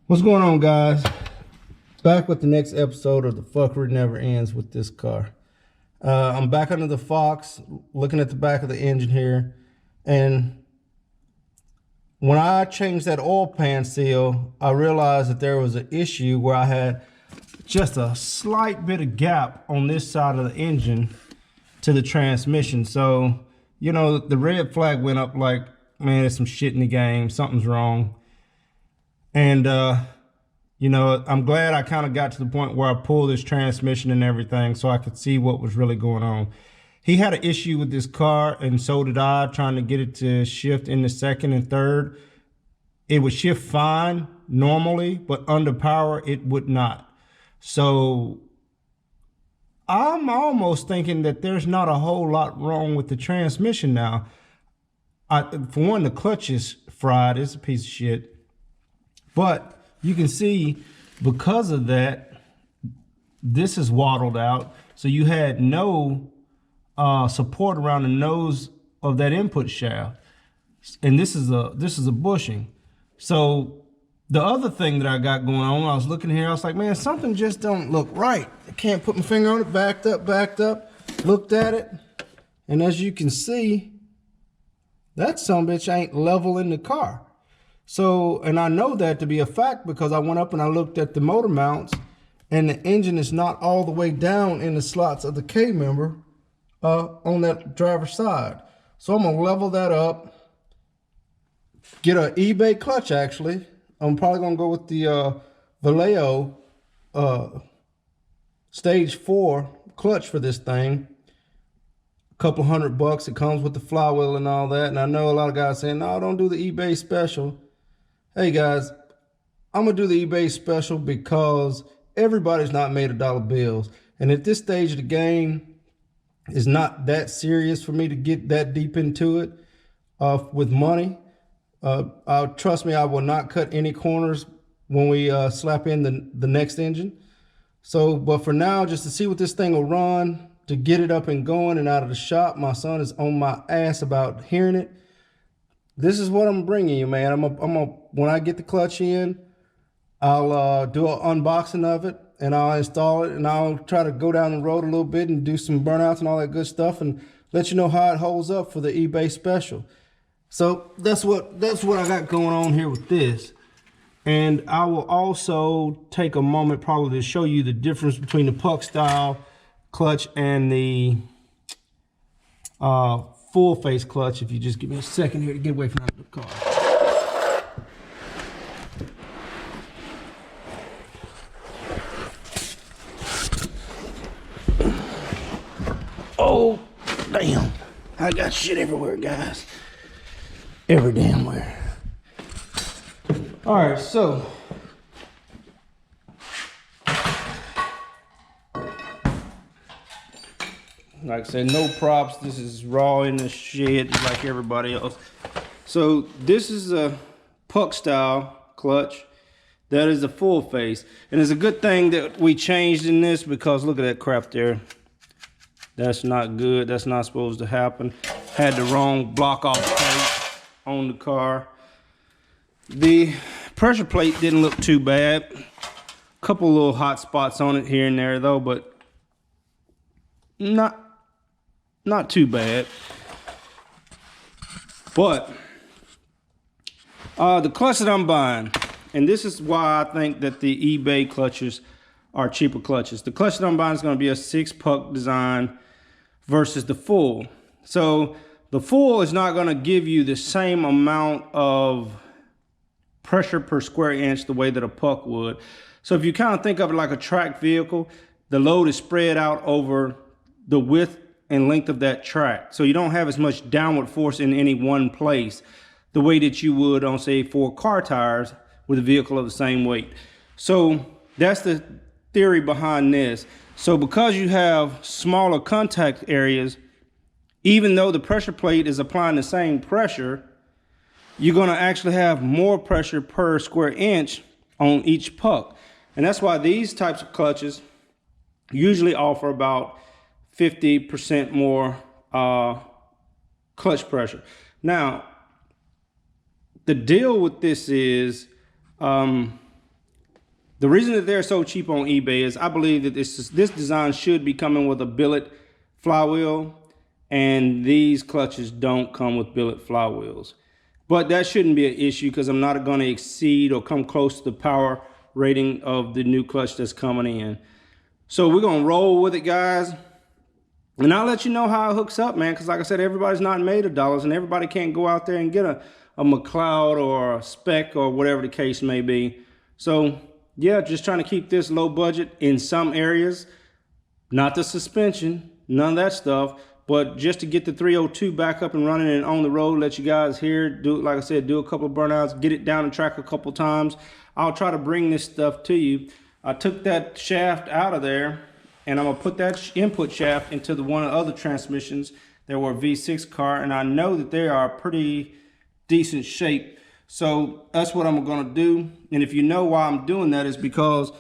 What's going on, guys? Back with the next episode of The Fuckery Never Ends with this car. I'm back under the Fox, looking at the back of the engine here. And when I changed that oil pan seal, I realized that there was an issue where I had just a slight bit of gap on this side of the engine to the transmission. So, you know, the red flag went up like, man, there's some shit in the game. Something's wrong. And, you know, I'm glad I kind of got to the point where I pulled this transmission and everything so I could see what was really going on. He had an issue with this car, and so did I, trying to get it to shift in the second and third. It would shift fine normally, but under power, it would not. So I'm almost thinking that there's not a whole lot wrong with the transmission now. For one, the clutch is fried. It's a piece of shit. But you can see, because of that, this is waddled out. So you had no support around the nose of that input shaft. And this is a bushing. So the other thing that I got going on, I was looking here, I was like, man, something just don't look right. I can't put my finger on it. Backed up, looked at it. And as you can see, that sumbitch ain't level in the car. So, and I know that to be a fact because I went up and I looked at the motor mounts, and the engine is not all the way down in the slots of the K member on that driver's side. So I'm gonna level that up, get an eBay clutch actually. I'm probably gonna go with the Vallejo stage 4 clutch for this thing. A couple $100. It comes with the flywheel and all that. And I know a lot of guys saying, no, don't do the eBay special. Hey guys, I'm gonna do the eBay special because everybody's not made of dollar bills. And at this stage of the game, it's not that serious for me to get that deep into it with money. Trust me, I will not cut any corners when we slap in the next engine. So, but for now, just to see what this thing will run, to get it up and going and out of the shop, my son is on my ass about hearing it. This is what I'm bringing you, man. When I get the clutch in, I'll do an unboxing of it and I'll install it, and I'll try to go down the road a little bit and do some burnouts and all that good stuff and let you know how it holds up for the eBay special. So that's what I got going on here with this. And I will also take a moment probably to show you the difference between the puck style clutch and the full face clutch. If you just give me a second here to get away from the car. Oh, damn. I got shit everywhere, guys. Every damn where. All right, so like I said, no props. This is raw in the shed like everybody else. So this is a puck style clutch. That is a full face. And it's a good thing that we changed in this because look at that crap there. That's not good. That's not supposed to happen. Had the wrong block off plate on the car. The pressure plate didn't look too bad. A couple little hot spots on it here and there though, but not too bad. But the clutch that I'm buying, and this is why I think that the eBay clutches are cheaper clutches. The clutch that I'm buying is going to be a 6-puck design versus the full. So the full is not going to give you the same amount of pressure per square inch the way that a puck would. So if you kind of think of it like a track vehicle, the load is spread out over the width and length of that track. So you don't have as much downward force in any one place the way that you would on, say, 4 car tires with a vehicle of the same weight. So that's the theory behind this. So because you have smaller contact areas, even though the pressure plate is applying the same pressure, you're going to actually have more pressure per square inch on each puck. And that's why these types of clutches usually offer about 50% more clutch pressure. Now, the deal with this is The reason that they're so cheap on eBay is I believe that this design should be coming with a billet flywheel, and these clutches don't come with billet flywheels. But that shouldn't be an issue because I'm not going to exceed or come close to the power rating of the new clutch that's coming in. So we're going to roll with it, guys. And I'll let you know how it hooks up, man, because like I said, everybody's not made of dollars, and everybody can't go out there and get a McLeod or a Spec or whatever the case may be. So yeah, just trying to keep this low budget in some areas. Not the suspension, none of that stuff, but just to get the 302 back up and running and on the road, let you guys hear, do, like I said, do a couple of burnouts, get it down the track a couple times. I'll try to bring this stuff to you. I took that shaft out of there, and I'm gonna put that input shaft into one of the other transmissions that were V6 car, and I know that they are pretty decent shape. So that's what I'm gonna do. And if you know why I'm doing that, is because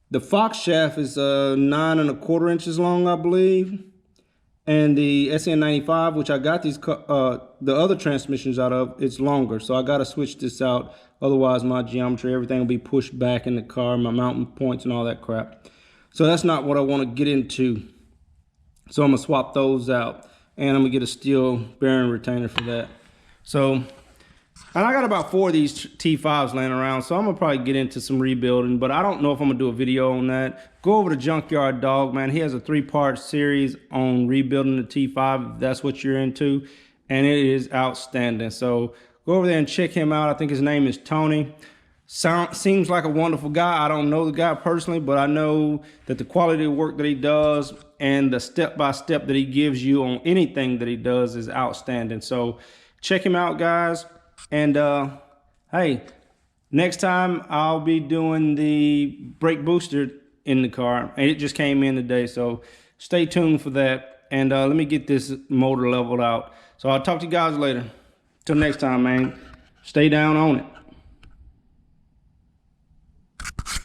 the Fox shaft is 9 1/4 inches long, I believe. And the SN95, which I got these the other transmissions out of, it's longer. So I gotta switch this out. Otherwise my geometry, everything will be pushed back in the car, my mounting points and all that crap. So that's not what I wanna get into. So I'm gonna swap those out. And I'm gonna get a steel bearing retainer for that. So, and I got about 4 of these T5s laying around, so I'm gonna probably get into some rebuilding, but I don't know if I'm gonna do a video on that. Go over to Junkyard Dog, man. He has a 3-part series on rebuilding the T5, if that's what you're into, and it is outstanding. So go over there and check him out. I think his name is Tony. Seems like a wonderful guy. I don't know the guy personally, but I know that the quality of work that he does and the step-by-step that he gives you on anything that he does is outstanding. So check him out, guys. And hey, next time I'll be doing the brake booster in the car, and it just came in today, so stay tuned for that. And let me get this motor leveled out. So I'll talk to you guys later. Till next time, man, stay down on it.